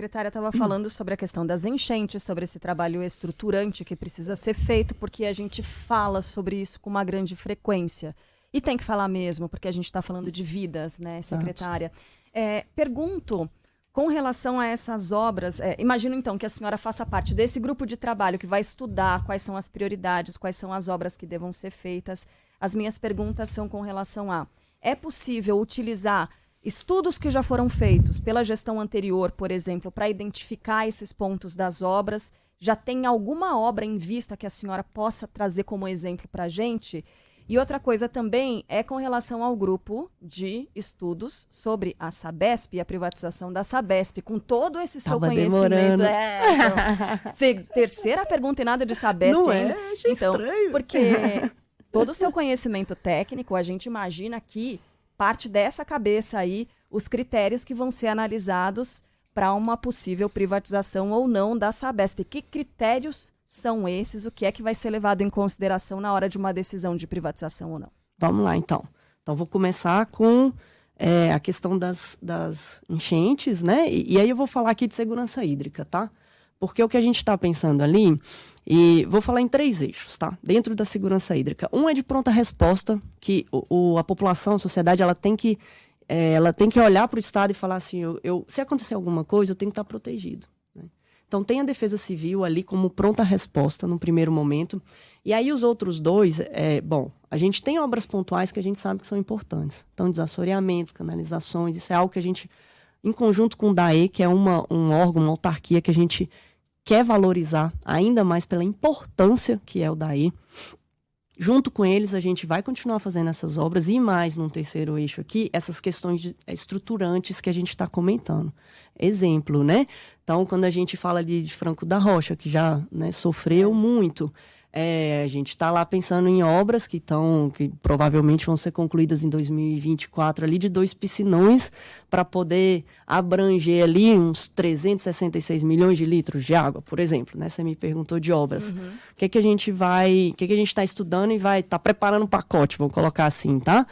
secretária estava falando sobre a questão das enchentes, sobre esse trabalho estruturante que precisa ser feito, porque a gente fala sobre isso com uma grande frequência. E tem que falar mesmo, porque a gente está falando de vidas, né, secretária? Pergunto, com relação a essas obras, imagino então que a senhora faça parte desse grupo de trabalho que vai estudar quais são as prioridades, quais são as obras que devam ser feitas. As minhas perguntas são com relação a: é possível utilizar estudos que já foram feitos pela gestão anterior, por exemplo, para identificar esses pontos das obras? Já tem alguma obra em vista que a senhora possa trazer como exemplo para a gente? E outra coisa também é com relação ao grupo de estudos sobre a Sabesp e a privatização da Sabesp, com todo esse seu conhecimento. Terceira pergunta e nada de Sabesp não ainda. Achei estranho. Porque todo o seu conhecimento técnico, a gente imagina que parte dessa cabeça aí os critérios que vão ser analisados para uma possível privatização ou não da Sabesp. Que critérios são esses? O que é que vai ser levado em consideração na hora de uma decisão de privatização ou não? Vamos lá, então. Então, vou começar com a questão das enchentes, né? E aí eu vou falar aqui de segurança hídrica, tá? Porque o que a gente está pensando ali, e vou falar em 3 eixos, tá? Dentro da segurança hídrica. Um é de pronta resposta, que a população, a sociedade, ela tem que olhar para o Estado e falar assim, se acontecer alguma coisa, eu tenho que estar protegido. Então, tem a defesa civil ali como pronta resposta no primeiro momento. E aí, os outros 2, a gente tem obras pontuais que a gente sabe que são importantes. Então, desassoreamento, canalizações, isso é algo que a gente, em conjunto com o DAE, que é um órgão, uma autarquia que a gente quer valorizar ainda mais pela importância que é o DAE. Junto com eles, a gente vai continuar fazendo essas obras e mais num terceiro eixo aqui, essas questões estruturantes que a gente está comentando. Exemplo, né? Então, quando a gente fala ali de Franco da Rocha, que já, né, sofreu muito, a gente está lá pensando em obras que provavelmente vão ser concluídas em 2024, ali de 2 piscinões, para poder abranger ali uns 366 milhões de litros de água, por exemplo, né? Você me perguntou de obras. O que a gente está estudando e vai estar preparando um pacote, vamos colocar assim, tá?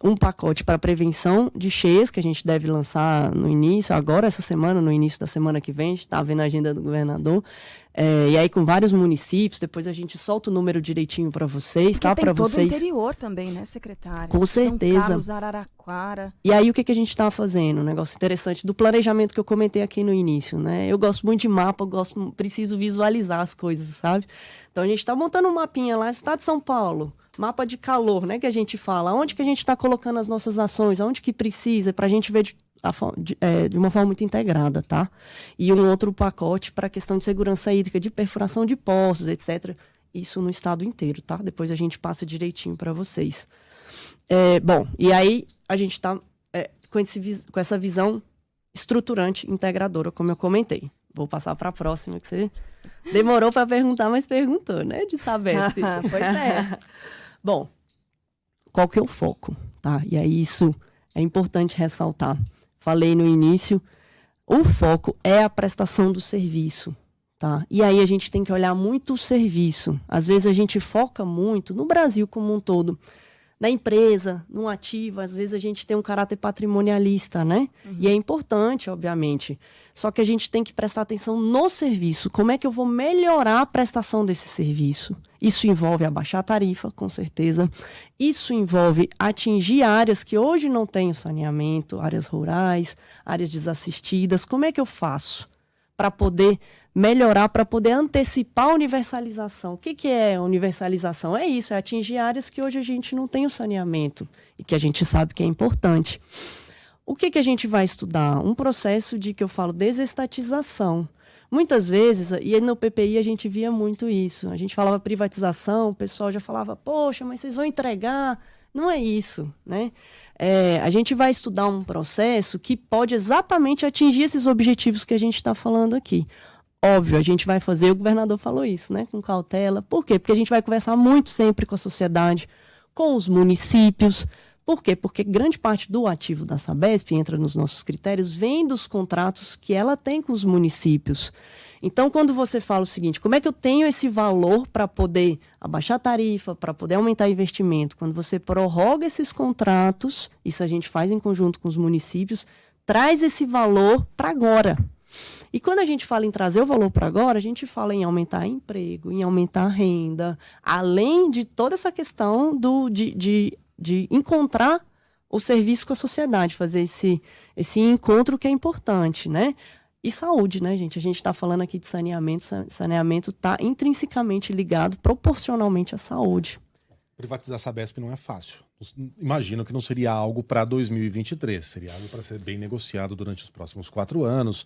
Um pacote para prevenção de cheias, que a gente deve lançar no início, agora essa semana, no início da semana que vem, a gente está vendo a agenda do governador, e aí com vários municípios, depois a gente solta o número direitinho para vocês, tá? Para vocês. Todo o interior também, né, secretária? Com certeza. São Carlos, Araraquara. E aí o que a gente está fazendo? Um negócio interessante do planejamento que eu comentei aqui no início, né? Eu gosto muito de mapa, preciso visualizar as coisas, sabe? Então a gente está montando um mapinha lá, Estado de São Paulo, mapa de calor, né, que a gente fala, onde que a gente está colocando as nossas ações, onde que precisa, para a gente ver de uma forma muito integrada, tá? E um outro pacote para a questão de segurança hídrica, de perfuração de poços, etc. Isso no estado inteiro, tá? Depois a gente passa direitinho para vocês. E aí a gente está com essa visão estruturante, integradora, como eu comentei. Vou passar para a próxima, que você demorou para perguntar, mas perguntou, né? De saber se... Pois é. Bom, qual que é o foco, tá? E aí isso é importante ressaltar. Falei no início, o foco é a prestação do serviço, tá? E aí a gente tem que olhar muito o serviço. Às vezes a gente foca muito, no Brasil como um todo, na empresa, no ativo, às vezes a gente tem um caráter patrimonialista, né? E é importante, obviamente. Só que a gente tem que prestar atenção no serviço. Como é que eu vou melhorar a prestação desse serviço? Isso envolve abaixar a tarifa, com certeza. Isso envolve atingir áreas que hoje não têm saneamento, áreas rurais, áreas desassistidas. Como é que eu faço para poder melhorar, para poder antecipar a universalização? O que é universalização? É isso, é atingir áreas que hoje a gente não tem o saneamento e que a gente sabe que é importante. O que a gente vai estudar? Um processo que eu falo desestatização. Muitas vezes, e no PPI a gente via muito isso, a gente falava privatização, o pessoal já falava, poxa, mas vocês vão entregar. Não é isso, né? A gente vai estudar um processo que pode exatamente atingir esses objetivos que a gente está falando aqui. Óbvio, a gente vai fazer, o governador falou isso, né? Com cautela. Por quê? Porque a gente vai conversar muito sempre com a sociedade, com os municípios. Por quê? Porque grande parte do ativo da Sabesp, entra nos nossos critérios, vem dos contratos que ela tem com os municípios. Então, quando você fala o seguinte, como é que eu tenho esse valor para poder abaixar a tarifa, para poder aumentar investimento? Quando você prorroga esses contratos, isso a gente faz em conjunto com os municípios, traz esse valor para agora. E quando a gente fala em trazer o valor para agora, a gente fala em aumentar emprego, em aumentar a renda, além de toda essa questão de encontrar o serviço com a sociedade, fazer esse encontro que é importante, né? E saúde, né, gente? A gente está falando aqui de saneamento. Saneamento está intrinsecamente ligado proporcionalmente à saúde. Privatizar a Sabesp não é fácil. Imagino que não seria algo para 2023. Seria algo para ser bem negociado durante os próximos 4 anos.